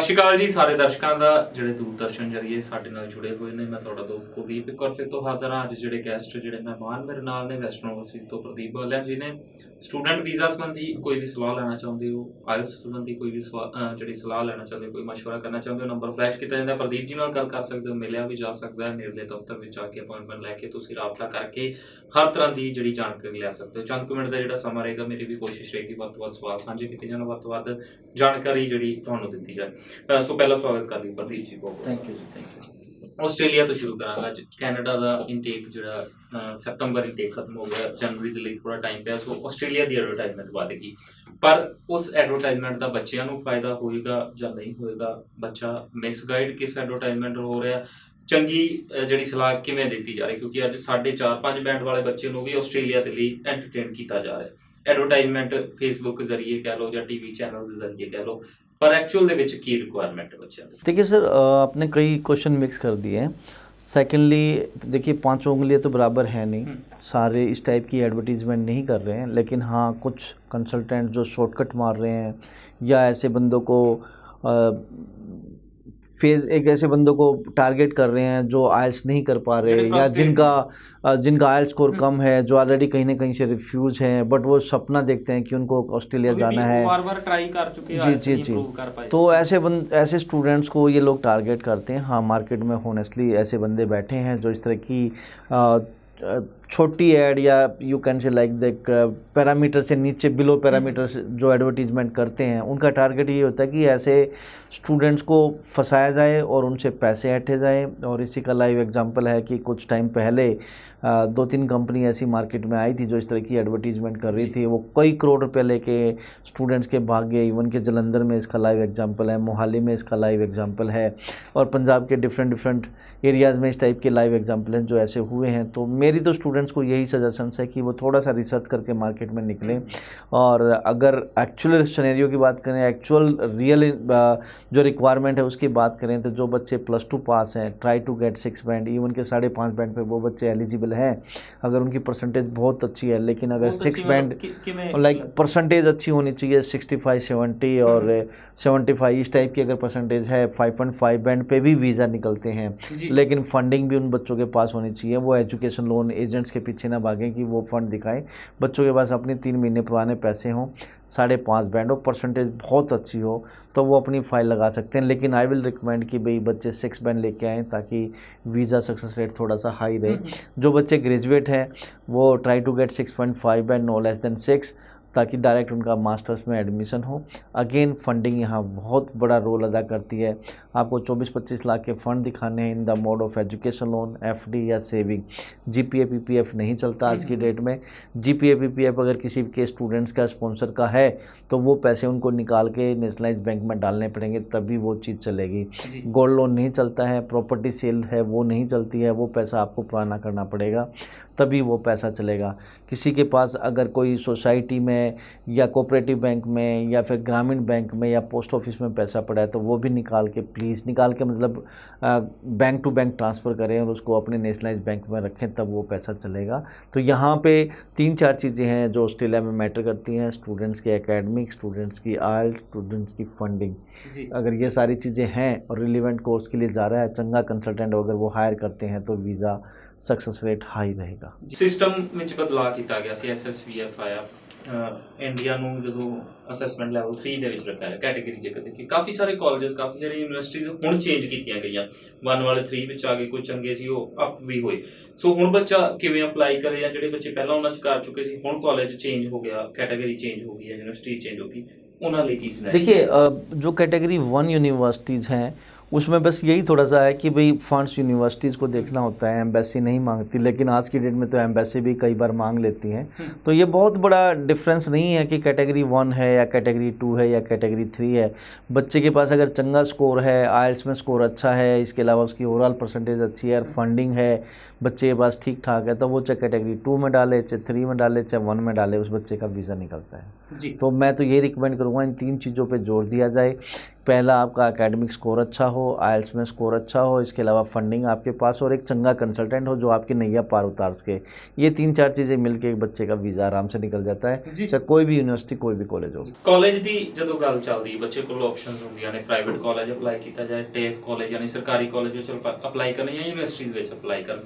ਸਤਿ ਸ਼੍ਰੀ ਅਕਾਲ ਜੀ ਸਾਰੇ ਦਰਸ਼ਕਾਂ ਦਾ ਜਿਹੜੇ ਦੂਰਦਰਸ਼ਨ ਜਰੀਏ ਸਾਡੇ ਨਾਲ ਜੁੜੇ ਹੋਏ ਨੇ। ਮੈਂ ਤੁਹਾਡਾ ਦੋਸਤ ਕੁਲਦੀਪ ਇੱਕ ਵਾਰ ਫਿਰ ਤੋਂ ਹਾਜ਼ਰ ਹਾਂ। ਅੱਜ ਜਿਹੜੇ ਗੈਸਟ ਜਿਹੜੇ ਮਹਿਮਾਨ ਮੇਰੇ ਨਾਲ ਨੇ ਵੈਸਟਰਨ ਓਵਰਸੀਜ਼ ਤੋਂ ਪ੍ਰਦੀਪ ਬੋਲਿਆ ਜੀ ਨੇ। ਸਟੂਡੈਂਟ ਵੀਜ਼ਾ ਸੰਬੰਧੀ ਕੋਈ ਵੀ ਸਲਾਹ ਲੈਣਾ ਚਾਹੁੰਦੇ ਹੋ, ਆਇਲਸ ਸੰਬੰਧੀ ਕੋਈ ਵੀ ਜਿਹੜੀ ਸਲਾਹ ਲੈਣਾ ਚਾਹੁੰਦੇ ਹੋ, ਕੋਈ ਮਸ਼ਵਰਾ ਕਰਨਾ ਚਾਹੁੰਦੇ ਹੋ, ਨੰਬਰ ਫਲੈਸ਼ ਕੀਤਾ ਜਾਂਦਾ। ਪ੍ਰਦੀਪ ਜੀ ਨਾਲ ਗੱਲ ਕਰ ਸਕਦੇ ਹੋ, ਮਿਲਿਆ ਵੀ ਜਾ ਸਕਦਾ ਹੈ। ਨੇੜਲੇ ਦਫ਼ਤਰ ਵਿੱਚ ਆ ਕੇ ਅਪਾਇੰਟਮੈਂਟ ਲੈ ਕੇ ਤੁਸੀਂ ਰਾਬਤਾ ਕਰਕੇ ਹਰ ਤਰ੍ਹਾਂ ਦੀ ਜਿਹੜੀ ਜਾਣਕਾਰੀ ਲੈ ਸਕਦੇ ਹੋ। ਚੰਦ ਕੁ ਮਿੰਟ ਦਾ ਜਿਹੜਾ ਸਮਾਂ ਰਹੇਗਾ, ਮੇਰੀ ਵੀ ਕੋਸ਼ਿਸ਼ ਰਹੇਗੀ ਵੱਧ ਤੋਂ ਵੱਧ ਸਵਾਲ ਸਾਂਝੇ ਕੀਤੇ ਜਾਣ, ਵੱਧ ਤੋਂ ਵੱਧ ਜਾਣਕਾਰੀ ਜਿਹੜੀ ਤੁਹਾਨੂੰ ਦਿੱਤੀ ਜਾਏ। ਸੋ ਪਹਿਲਾ ਸਵਾਗਤ ਕਰ ਲਈ ਪ੍ਰਦੀਪ ਜੀ ਬਹੁਤ। ਥੈਂਕ ਯੂ ਜੀ, ਥੈਂਕ ਯੂ। ਆਸਟ੍ਰੇਲੀਆ ਤੋਂ ਸ਼ੁਰੂ ਕਰਾਂਗਾ। ਅੱਜ ਕੈਨੇਡਾ ਦਾ ਇਨਟੇਕ ਜਿਹੜਾ ਸਤੰਬਰ ਇਨਟੇਕ ਖਤਮ ਹੋ ਗਿਆ, ਜਨਵਰੀ ਦੇ ਲਈ ਥੋੜਾ ਟਾਈਮ ਪਿਆ। ਸੋ ਆਸਟ੍ਰੇਲੀਆ ਦੀ ਐਡਵਰਟਾਈਜ਼ਮੈਂਟ ਵਧ ਗਈ, ਪਰ ਉਸ ਐਡਵਰਟਾਈਜ਼ਮੈਂਟ ਦਾ ਬੱਚਿਆਂ ਨੂੰ ਫਾਇਦਾ ਹੋਏਗਾ ਜਾਂ ਨਹੀਂ ਹੋਏਗਾ? ਬੱਚਾ ਮਿਸਗਾਈਡ ਕਿਸ ਐਡਵਰਟਾਈਜ਼ਮੈਂਟ ਹੋ ਰਿਹਾ? ਚੰਗੀ ਜਿਹੜੀ ਸਲਾਹ ਕਿਵੇਂ ਦਿੱਤੀ ਜਾ ਰਹੀ? ਕਿਉਂਕਿ ਅੱਜ 4.5 ਬੈਂਡ ਵਾਲੇ ਬੱਚੇ ਨੂੰ ਵੀ ਆਸਟ੍ਰੇਲੀਆ ਦੇ ਲਈ ਐਂਟਰਟੇਨ ਕੀਤਾ ਜਾ ਰਿਹਾ। ਐਡਵਰਟਾਈਜ਼ਮੈਂਟ ਫੇਸਬੁੱਕ ਜ਼ਰੀਏ ਕਹਿ ਲਓ ਜਾਂ टीवी चैनल ਦੇ ਜ਼ਰੀਏ ਕਹਿ ਲਓ, पर एक्चुअल ਦੇ ਵਿੱਚ ਕੀ रिक्वायरमेंट है बच्चों की? देखिए सर, आपने कई क्वेश्चन मिक्स कर दिए हैं। सेकेंडली देखिए, 5 उंगलियां तो बराबर हैं नहीं, सारे इस टाइप की एडवर्टीज़मेंट नहीं कर रहे हैं। लेकिन हाँ, कुछ कंसल्टेंट जो शॉर्टकट मार रहे हैं या ऐसे बंदों को एक ऐसे बंदों को टारगेट कर रहे हैं जो आइल्स नहीं कर पा रहे, या जिनका आइल्स स्कोर कम है, जो ऑलरेडी कहीं ना कहीं से रिफ्यूज हैं, बट वो सपना देखते हैं कि उनको ऑस्ट्रेलिया जाना है, बार ट्राई कर चुके हैं, जी। तो ऐसे स्टूडेंट्स को ये लोग टारगेट करते हैं। हाँ, मार्केट में होनेस्टली ऐसे बंदे बैठे हैं जो इस तरह की छोटी ऐड या you can say like that parameter से नीचे बिलो पैरामीटर से जो एडवर्टीजमेंट करते हैं, उनका टारगेट ये होता है कि ऐसे स्टूडेंट्स को फंसाया जाए और उनसे पैसे हटे जाए। और इसी का लाइव एग्जांपल है कि कुछ टाइम पहले 2-3 कंपनी ऐसी मार्केट में आई थी जो इस तरह की एडवर्टीजमेंट कर रही थी। वो कई करोड़ रुपए लेके स्टूडेंट्स के भाग गए। इवन के जलंधर में इसका लाइव एग्जांपल है, मोहाली में इसका लाइव एग्जांपल है, और पंजाब के डिफरेंट एरियाज़ में इस टाइप के लाइव एग्जांपल हैं जो ऐसे हुए हैं। तो मेरी तो स्टूडेंट्स को यही सजेशंस है कि वो थोड़ा सा रिसर्च करके मार्केट में निकलें। और अगर एक्चुअल सिनेरियो की बात करें, एक्चुअल रियल जो रिक्वायरमेंट है उसकी बात करें, तो जो बच्चे +2 पास हैं, try to get 6 band, even के 5.5 बैंड पे वो बच्चे एलिजिबल हैं अगर उनकी परसेंटेज बहुत अच्छी है। लेकिन अगर 6 बैंड लाइक परसेंटेज अच्छी होनी चाहिए, 65, 70 और 75 इस टाइप की अगर परसेंटेज है, 5.5 बैंड पे भी वीज़ा निकलते हैं। लेकिन फंडिंग भी उन बच्चों के पास होनी चाहिए। वो एजुकेशन लोन एजेंट्स के पीछे ना भागें कि वो फंड दिखाएं। बच्चों के पास अपने 3 महीने पुराने पैसे हों, 5.5 बैंड हो, परसेंटेज बहुत अच्छी हो, तो वो अपनी फ़ाइल लगा सकते हैं। लेकिन आई विल रिकमेंड कि भाई बच्चे 6 बैंड लेके आएँ ताकि वीज़ा सक्सेस रेट थोड़ा सा हाई रहे। जो बच्चे ग्रेजुएट हैं वो try to get 6.5 band, no less than 6, ताकि डायरेक्ट उनका मास्टर्स में एडमिशन हो। अगेन फंडिंग यहाँ बहुत बड़ा रोल अदा करती है। आपको 24-25 लाख के फ़ंड दिखाने हैं in the mode of education loan, FD या सेविंग। GPA PPF नहीं चलता आज की डेट में। GPA PPF अगर किसी के स्टूडेंट्स का स्पॉन्सर का है तो वो पैसे उनको निकाल के नेशनलाइज बैंक में डालने पड़ेंगे, तभी वो चीज़ चलेगी। गोल्ड लोन नहीं चलता है, प्रॉपर्टी सेल है वो नहीं चलती है, वो पैसा आपको पुराना करना पड़ेगा तभी वो पैसा चलेगा। किसी के पास अगर कोई सोसाइटी में या कोऑपरेटिव बैंक में या फिर ग्रामीण बैंक में या पोस्ट ऑफिस में पैसा पड़ा है तो वो भी निकाल के प्लीज़ निकाल के मतलब बैंक टू बैंक ट्रांसफ़र करें और उसको अपने नेशनलाइज बैंक में रखें, तब वो पैसा चलेगा। तो यहाँ पे 3-4 चीज़ें हैं जो ऑस्ट्रेलिया में मैटर करती हैं। स्टूडेंट्स की एकेडमिक, स्टूडेंट्स की आइल्स, स्टूडेंट्स की फंडिंग। अगर ये सारी चीज़ें हैं और रिलेवेंट कोर्स के लिए जा रहा है, चंगा कंसल्टेंट अगर वो हायर करते हैं तो वीज़ा सक्सेस रेट हाई रहेगा। सिस्टम ਵਿੱਚ ਬਦਲਾਅ ਕੀਤਾ ਗਿਆ ਸੀ, SSVF ਆਇਆ ਇੰਡੀਆ ਨੂੰ ਜਦੋਂ ਅਸੈਸਮੈਂਟ ਲੈਵਲ 3 ਦੇ ਵਿੱਚ ਰੱਖਿਆ ਕੈਟਾਗਰੀ ਜੇਕਰ ਦੇਖੀਏ। ਕਾਫੀ ਸਾਰੇ ਕਾਲਜਸ, ਕਾਫੀ ਸਾਰੀ ਯੂਨੀਵਰਸਿਟੀਜ਼ ਹੁਣ ਚੇਂਜ ਕੀਤੀਆਂ ਗਈਆਂ। 1 ਵਾਲੇ 3 ਵਿੱਚ ਆ ਗਏ, ਕੋਈ ਚੰਗੇ ਸੀ ਉਹ ਅਪ ਵੀ ਹੋਏ। ਸੋ ਹੁਣ ਬੱਚਾ ਕਿਵੇਂ ਅਪਲਾਈ ਕਰੇ, ਜਾਂ ਜਿਹੜੇ ਬੱਚੇ ਪਹਿਲਾਂ ਉਹਨਾਂ 'ਚ ਕਰ ਚੁੱਕੇ ਸੀ ਹੁਣ ਕਾਲਜ ਚੇਂਜ ਹੋ ਗਿਆ, कैटेगरी चेंज हो गई है, यूनिवर्सिटी चेंज हो गई, उन्होंने की देखिए जो कैटेगरी 1 यूनिवर्सिटीज़ हैं उसमें बस यही थोड़ा सा है कि भाई फंड्स यूनिवर्सिटीज़ को देखना होता है, एम्बेसी नहीं मांगती। लेकिन आज की डेट में तो एम्बेसी भी कई बार मांग लेती हैं। तो ये बहुत बड़ा डिफरेंस नहीं है कि कैटेगरी 1 है या कैटेगरी 2 है या कैटेगरी 3 है। बच्चे के पास अगर चंगा स्कोर है, आइल्स में स्कोर अच्छा है, इसके अलावा उसकी ओवरऑल परसेंटेज अच्छी है और फंडिंग है, बच्चे के पास ठीक ठाक है, तो वो चाहे कैटेगरी 2 में डाले, चाहे 3 में डाले, चाहे 1 में डाले, उस बच्चे का वीज़ा निकलता है। जी। तो मैं तो ये रिकमेंड करूँगा इन 3 चीज़ों पे जोर दिया जाए। पहला, आपका एकेडमिक स्कोर अच्छा हो, आईएलटीएस में स्कोर अच्छा हो, इसके अलावा फंडिंग आपके पास और एक चंगा कंसल्टेंट हो जो आपकी नैया पार उतार सके। ये 3-4 चीज़ें मिलके एक बच्चे का वीज़ा आराम से निकल जाता है, चाहे कोई भी यूनिवर्सिटी कोई भी कॉलेज हो। ਕਾਲਜ ਦੀ ਜਦੋਂ ਗੱਲ ਚੱਲਦੀ ਹੈ ਬੱਚੇ ਕੋਲ ਆਪਸ਼ਨਸ ਹੁੰਦੀਆਂ ਨੇ, ਪ੍ਰਾਈਵੇਟ ਕਾਲਜ ਅਪਲਾਈ ਕੀਤਾ ਜਾਏ, ਟੇਫ ਕਾਲਜ ਯਾਨੀ ਸਰਕਾਰੀ ਕਾਲਜ ਵਿੱਚ ਅਪਲਾਈ ਕਰਨ ਜਾਂ ਯੂਨੀਵਰਸਿਟੀ ਵਿੱਚ ਅਪਲਾਈ ਕਰਨ,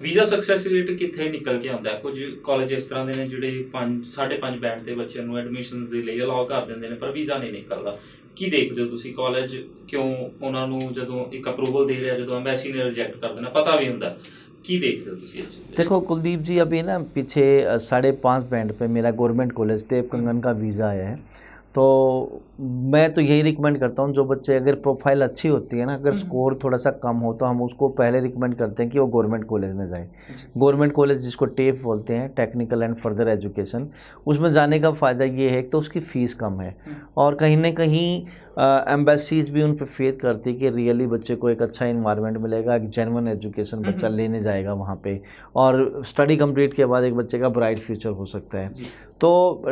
ਵੀਜ਼ਾ ਸਕਸੈਸ ਰੇਟ ਕਿੱਥੇ ਨਿਕਲ ਕੇ ਆਉਂਦਾ ਹੈ? ਕੁਝ ਕਾਲਜ ਇਸ ਤਰ੍ਹਾਂ ਦੇ ਨੇ ਜਿਹੜੇ 5.5 ਬੈਂਡ ਦੇ ਬੱਚਿਆਂ ਨੂੰ ਐਡਮਿਸ਼ਨਸ ਦੇ ਲਈ ਅਲਾਉ ਕਰ ਦਿੰਦੇ ਨੇ ਪਰ ਵੀਜ਼ਾ ਨਹੀਂ ਨਿਕਲਦਾ। ਕੀ ਦੇਖਦੇ ਹੋ ਤੁਸੀਂ ਕਾਲਜ ਕਿਉਂ ਉਹਨਾਂ ਨੂੰ ਜਦੋਂ ਇੱਕ ਅਪਰੂਵਲ ਦੇ ਰਿਹਾ, ਜਦੋਂ ਐਮਬੈਸੀ ਨੇ ਰਿਜੈਕਟ ਕਰ ਦੇਣਾ, ਪਤਾ ਵੀ ਹੁੰਦਾ, ਕੀ ਦੇਖਦੇ ਹੋ ਤੁਸੀਂ ਇਸ ਚੀਜ਼ ਤੇ? देखो कुलदीप जी, अभी ना पीछे 5.5 बैंड पे मेरा गवर्नमेंट कॉलेज टेप कंगन का वीज़ा आया है। तो मैं तो यही रिकमेंड करता हूँ, जो बच्चे अगर प्रोफाइल अच्छी होती है ना, अगर स्कोर थोड़ा सा कम हो तो हम उसको पहले रिकमेंड करते हैं कि वो गवर्नमेंट कॉलेज में जाएं। गवर्नमेंट कॉलेज जिसको टेप बोलते हैं, टेक्निकल एंड फर्दर एजुकेशन, उसमें जाने का फ़ायदा ये है कि तो उसकी फ़ीस कम है और कहीं ना कहीं एम्बेसीज भी उन पर फेथ करती है कि रियली बच्चे को एक अच्छा इन्वायरमेंट मिलेगा, एक जेन्युइन एजुकेशन बच्चा लेने जाएगा वहाँ पे और स्टडी कंप्लीट के बाद एक बच्चे का ब्राइट फ्यूचर हो सकता है। तो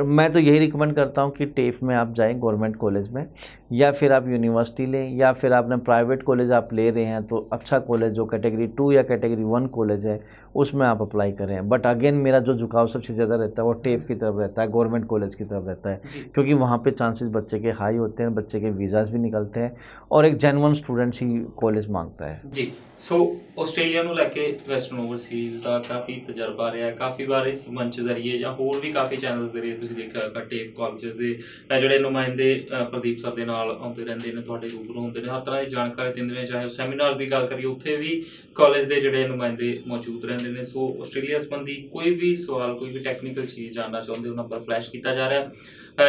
मैं तो यही रिकमेंड करता हूँ कि टेफ में आप जाएं गवर्नमेंट कॉलेज में, या फिर आप यूनिवर्सिटी लें, या फिर आपने प्राइवेट कॉलेज आप ले रहे हैं तो अच्छा कॉलेज जो कैटेगरी 2 या कैटेगरी 1 कॉलेज है उसमें आप अप्लाई करें। बट अगेन मेरा जो झुकाव सबसे ज़्यादा रहता है वो टेफ की तरफ रहता है, गवर्नमेंट कॉलेज की तरफ रहता है, क्योंकि वहाँ पे चांसेस बच्चे के हाई होते हैं, बच्चे के वीज़ाज भी निकलते हैं और एक जेन्युइन स्टूडेंट्स ही कॉलेज मांगता है। जी। सो ਆਸਟ੍ਰੇਲੀਆ ਨੂੰ ਲੈ ਕੇ ਵੈਸਟਰਨ ਓਵਰਸੀਜ਼ ਦਾ ਕਾਫੀ ਤਜਰਬਾ ਰਿਹਾ, ਕਾਫੀ ਵਾਰ ਇਸ ਮੰਚ ਜ਼ਰੀਏ ਜਾਂ ਹੋਰ ਵੀ ਕਾਫੀ ਚੈਨਲਸ ਦੇ ਜ਼ਰੀਏ ਤੁਸੀਂ ਦੇਖਿਆ ਹੋਵੇਗਾ ਟੇਪ ਕਾਲਜਸ ਦੇ ਜਿਹੜੇ ਨੁਮਾਇੰਦੇ ਪ੍ਰਦੀਪ ਸਰ ਦੇ ਨਾਲ ਆਉਂਦੇ ਰਹਿੰਦੇ ਨੇ, ਤੁਹਾਡੇ ਰੂਬਰੂ ਹੁੰਦੇ ਨੇ, ਹਰ ਤਰ੍ਹਾਂ ਦੀ ਜਾਣਕਾਰੀ ਦਿੰਦੇ ਨੇ, ਚਾਹੇ ਉਹ ਸੈਮੀਨਾਰਸ ਦੀ ਗੱਲ ਕਰੀਏ ਉੱਥੇ ਵੀ ਕਾਲਜ ਦੇ ਜਿਹੜੇ ਨੁਮਾਇੰਦੇ ਮੌਜੂਦ ਰਹਿੰਦੇ ਨੇ। ਸੋ ਆਸਟ੍ਰੇਲੀਆ ਸੰਬੰਧੀ ਕੋਈ ਵੀ ਸਵਾਲ, ਕੋਈ ਵੀ ਟੈਕਨੀਕਲ ਚੀਜ਼ ਜਾਣਨਾ ਚਾਹੁੰਦੇ ਹੋ, ਨੰਬਰ ਫਲੈਸ਼ ਕੀਤਾ ਜਾ ਰਿਹਾ,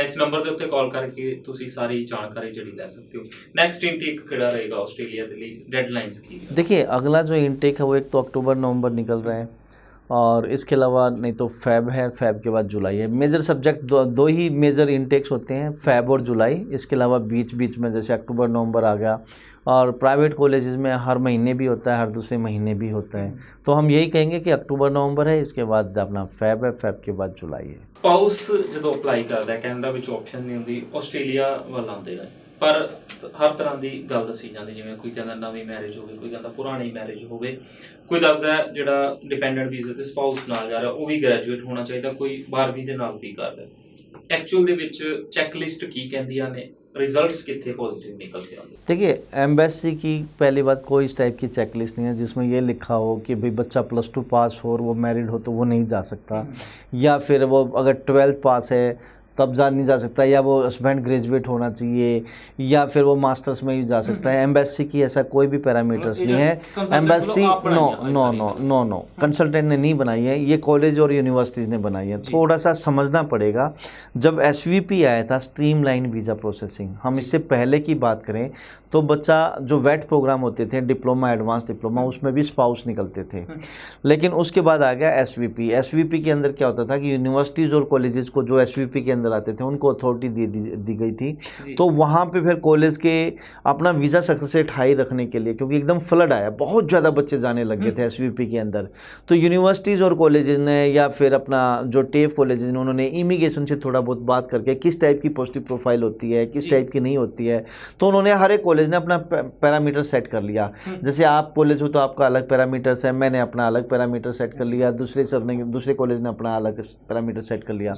ਇਸ ਨੰਬਰ ਦੇ ਉੱਤੇ ਕਾਲ ਕਰਕੇ ਤੁਸੀਂ ਸਾਰੀ ਜਾਣਕਾਰੀ ਜਿਹੜੀ ਲੈ ਸਕਦੇ ਹੋ। ਨੈਕਸਟ ਇਨਟੇਕ ਕਿਹੜਾ ਰਹੇਗਾ ਆਸਟ੍ਰੇਲੀਆ ਦੇ ਲਈ, डेडलाइंस की? देखिए, अगला जो इनटेक है वो एक तो अक्टूबर नवंबर निकल रहा है और इसके अलावा नहीं तो फैब है, फैब के बाद जुलाई है। मेजर सब्जेक्ट दो ही मेजर इनटेक्स होते हैं, फैब और जुलाई। इसके अलावा बीच बीच में जैसे अक्टूबर नवंबर आ गया, और प्राइवेट कॉलेजेस में हर महीने भी होता है, हर दूसरे महीने भी होता है। तो हम यही कहेंगे कि अक्टूबर नवंबर है, इसके बाद अपना फैब है, फैब के बाद जुलाई है। ਸਪਾਊਸ ਜਦੋਂ ਅਪਲਾਈ ਕਰਦਾ ਹੈ ਕੈਨੇਡਾ ਵਿੱਚ ਆਪਸ਼ਨ ਨਹੀਂ ਹੁੰਦੀ, ਆਸਟ੍ਰੇਲੀਆ ਵੱਲ ਆਉਂਦੇ ਨੇ, ਪਰ ਹਰ ਤਰ੍ਹਾਂ ਦੀ ਗੱਲ ਦੱਸੀ ਜਾਂਦੀ, ਜਿਵੇਂ ਕੋਈ ਕਹਿੰਦਾ ਨਵੀਂ ਮੈਰਿਜ ਹੋਵੇ, ਕੋਈ ਕਹਿੰਦਾ ਪੁਰਾਣੀ ਮੈਰਿਜ ਹੋਵੇ, ਕੋਈ ਦੱਸਦਾ ਜਿਹੜਾ ਡਿਪੈਂਡੈਂਟ ਵੀਜ਼ੇ ਤੇ ਸਪਾਊਸ ਨਾਲ ਜਾ ਰਿਹਾ ਉਹ ਵੀ ਗ੍ਰੈਜੂਏਟ ਹੋਣਾ ਚਾਹੀਦਾ, ਕੋਈ 12ਵੀਂ ਦੇ ਨਾਲ ਵੀ ਕਰਦਾ। ਐਕਚੁਅਲ ਦੇ ਵਿੱਚ ਚੈੱਕਲਿਸਟ ਕੀ ਕਹਿੰਦੀਆਂ ਨੇ, रिजल्ट्स कितने पॉजिटिव निकल के आते? देखिए, एम्बेसी की पहली बात कोई इस टाइप की चेकलिस्ट नहीं है जिसमें ये लिखा हो कि भाई बच्चा +2 पास हो और वो मैरिड हो तो वो नहीं जा सकता, या फिर वो अगर 12th पास है तब नहीं जा सकता, या वो हस्बैंड ग्रेजुएट होना चाहिए, या फिर वो मास्टर्स में ही जा सकता है। एम्बेसी की ऐसा कोई भी पैरामीटर्स नहीं है। एम्बेसी नो कंसल्टेंट ने नहीं बनाई है, ये कॉलेज और यूनिवर्सिटीज़ ने बनाई है। थोड़ा सा समझना पड़ेगा। जब SVP आया था, स्ट्रीमलाइन वीज़ा प्रोसेसिंग, हम इससे पहले की बात करें तो बच्चा जो वेट प्रोग्राम होते थे, डिप्लोमा, एडवांस डिप्लोमा, उसमें भी स्पाउस निकलते थे। लेकिन उसके बाद आ गया SVP के अंदर क्या होता था कि यूनिवर्सिटीज़ और कॉलेजेस को जो SVP के अंदर आते थे उनको अथॉरिटी दी गई थी। तो वहाँ पे फिर कॉलेज के अपना वीज़ा सक्सेस रेट हाई रखने के लिए, क्योंकि एकदम फ्लड आया, बहुत ज़्यादा बच्चे जाने लगे थे SVP के अंदर, तो यूनिवर्सिटीज़ और कॉलेजेस ने या फिर अपना जो टेफ कॉलेजेस ने, उन्होंने इमिग्रेशन से थोड़ा बहुत बात करके किस टाइप की पॉजिटिव प्रोफाइल होती है, किस टाइप की नहीं होती है, तो उन्होंने हर एक कॉलेज ने अपना पैरामीटर सेट कर लिया। जैसे आप कॉलेज हो तो आपका अलग पैरामीटर्स है, मैंने अपना अलग पैरामीटर सेट कर लिया, दूसरे कॉलेज ने अपना अलग पैरामीटर सेट कर लिया।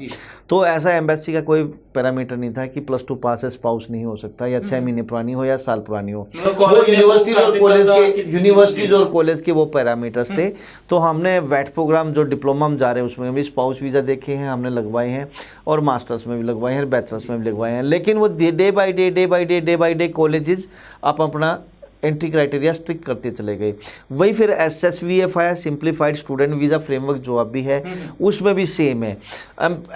तो ऐसा एम्बेसी का कोई पैरामीटर नहीं था कि +2 पास है, स्पाउस नहीं हो सकता, या 6 महीने पुरानी हो या साल पुरानी हो। वो यूनिवर्सिटीज और कॉलेज के वो पैरामीटर्स थे। तो हमने वेट प्रोग्राम जो डिप्लोमा में जा रहे हैं उसमें भी स्पाउस वीज़ा देखे हैं, हमने लगवाए हैं, और मास्टर्स में भी लगवाए हैं, बैचलर्स में भी लगवाए हैं। लेकिन वो डे बाई डे कॉलेजेस आप अपना एंट्री क्राइटेरिया स्ट्रिक्ट करते चले गए। वही फिर SSVF आया, सिंप्लीफाइड स्टूडेंट वीज़ा फ्रेमवर्क, जो अब भी है उसमें भी सेम है।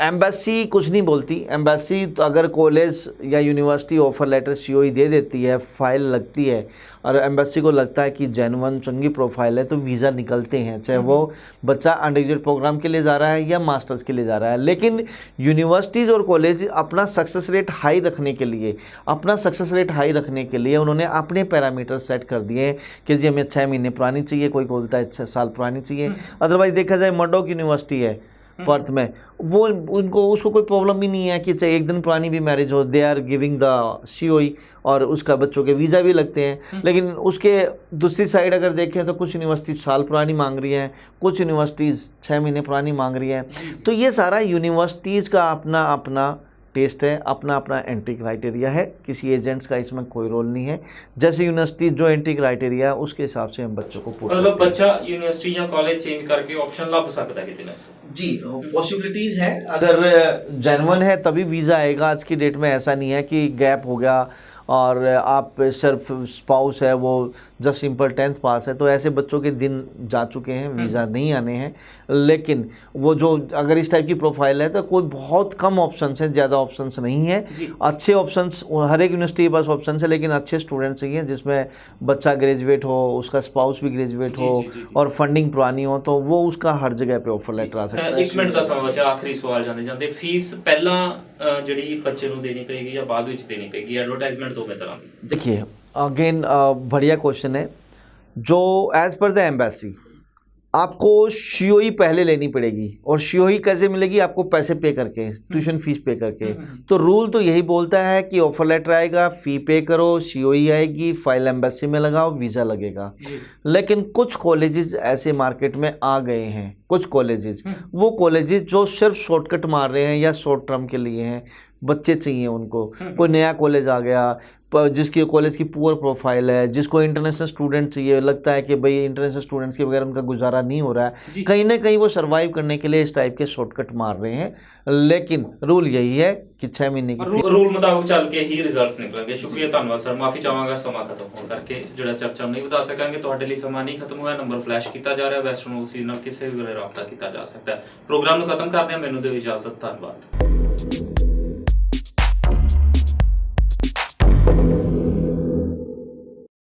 एम्बेसी कुछ नहीं बोलती। एम्बेसी तो अगर कॉलेज या यूनिवर्सिटी ऑफर लेटर COE दे देती है, फाइल लगती है और एम्बेसी को लगता है कि जेन्युइन चंगी प्रोफाइल है, तो वीज़ा निकलते हैं, चाहे वो बच्चा अंडरग्रेजुएट प्रोग्राम के लिए जा रहा है या मास्टर्स के लिए जा रहा है। लेकिन यूनिवर्सिटीज़ और कॉलेज अपना सक्सेस रेट हाई रखने के लिए उन्होंने अपने पैरामीटर सेट कर दिए हैं कि जी हमें 6 महीने पुरानी चाहिए, कोई बोलता है 6 साल पुरानी चाहिए। अदरवाइज देखा जाए, मर्डॉक यूनिवर्सिटी है, पर्थ में, वो उनको उसको कोई प्रॉब्लम ही नहीं है कि चाहे एक दिन पुरानी भी मैरिज हो, they are giving the COE और उसका बच्चों के वीज़ा भी लगते हैं। लेकिन उसके दूसरी साइड अगर देखें तो कुछ यूनिवर्सिटी साल पुरानी मांग रही हैं, कुछ यूनिवर्सिटीज़ 6 महीने पुरानी मांग रही हैं। तो ये सारा यूनिवर्सिटीज़ का अपना अपना टेस्ट है, अपना अपना एंट्री क्राइटेरिया है, किसी एजेंट्स का इसमें कोई रोल नहीं है। जैसे यूनिवर्सिटी जो एंट्री क्राइटेरिया है उसके हिसाब से हम बच्चों को मतलब बच्चा यूनिवर्सिटी या कॉलेज चेंज करके ऑप्शन ला सकता है कितने में? जी, पॉसिबिलिटीज़ है। अगर जेन्युइन है तभी वीज़ा आएगा। आज की डेट में ऐसा नहीं है कि गैप हो गया और आप सिर्फ स्पाउस है वो जस्ट सिंपल 10th पास है, तो ऐसे बच्चों के दिन जा चुके हैं, वीज़ा नहीं आने हैं। लेकिन वो जो अगर इस टाइप की प्रोफाइल है तो कोई बहुत कम ऑप्शंस हैं, ज़्यादा ऑप्शंस नहीं है। अच्छे ऑप्शंस हर एक यूनिवर्सिटी के पास ऑप्शंस है, लेकिन अच्छे स्टूडेंट्स चाहिए जिसमें बच्चा ग्रेजुएट हो, उसका स्पाउस भी ग्रेजुएट हो और फंडिंग पुरानी हो, तो वो उसका हर जगह पे ऑफर लेटर आ सकता है। 1 मिनट का समय बचा, आखिरी सवाल ਜਾਂਦੇ ਜਾਂਦੇ फीस ਪਹਿਲਾਂ ਜਿਹੜੀ ਬੱਚੇ ਨੂੰ ਦੇਣੀ ਪਏਗੀ ਜਾਂ ਬਾਅਦ ਵਿੱਚ ਦੇਣੀ ਪਏਗੀ? ਐਡਵਰटाइजमेंट ਦੋਵੇਂ ਤਰ੍ਹਾਂ ਦੀ। देखिए अगेन बढ़िया क्वेश्चन है। जो एज पर द एम्बेसी आपको COE पहले लेनी पड़ेगी, और COE कैसे मिलेगी? आपको पैसे पे करके, ट्यूशन फीस पे करके। तो रूल तो यही बोलता है कि ऑफर लेटर आएगा, फ़ी पे करो, COE आएगी, फाइल एम्बेसी में लगाओ, वीज़ा लगेगा। लेकिन कुछ कॉलेजेस ऐसे मार्केट में आ गए हैं, कुछ कॉलेजेस, वो कॉलेजेस जो सिर्फ शॉर्टकट मार रहे हैं या शॉर्ट टर्म के लिए हैं, बच्चे चाहिए उनको। कोई नया कॉलेज आ गया जिसकी कॉलेज की पुअर प्रोफाइल है, जिसको इंटरनेशनल स्टूडेंट चाहिए, लगता है कि भाई इंटरनेशनल स्टूडेंट्स के बगैर उनका गुजारा नहीं हो रहा है, कहीं ना कहीं वो सर्वाइव करने के लिए इस टाइप के शॉर्टकट मार रहे हैं। लेकिन रूल यही है कि 6 महीने की रूल मुताबिक चल के ही रिजल्ट्स निकलेंगे। शुक्रिया, धन्यवाद सर। माफी चाहांगा समा खत्म होने करके ਜਿਹੜਾ ਚਰਚਾ ਨਹੀਂ ਵਧਾ ਸਕਾਂਗੇ। ਤੁਹਾਡੇ ਲਈ ਸਮਾਂ ਨਹੀਂ ਖਤਮ ਹੋਇਆ, ਨੰਬਰ ਫਲੈਸ਼ ਕੀਤਾ ਜਾ ਰਿਹਾ। ਵੈਸਟਰਨ ਓਵਰਸੀਜ਼ ਨਾਲ ਕਿਸੇ ਵੀ ਵੇਲੇ ਰਾਬਤਾ ਕੀਤਾ ਜਾ ਸਕਦਾ ਹੈ। ਪ੍ਰੋਗਰਾਮ ਨੂੰ ਖਤਮ ਕਰਦੇ ਹਾਂ, ਮੈਨੂੰ ਦਿਓ ਇਜਾਜ਼ਤ। ਧੰਨਵਾਦ।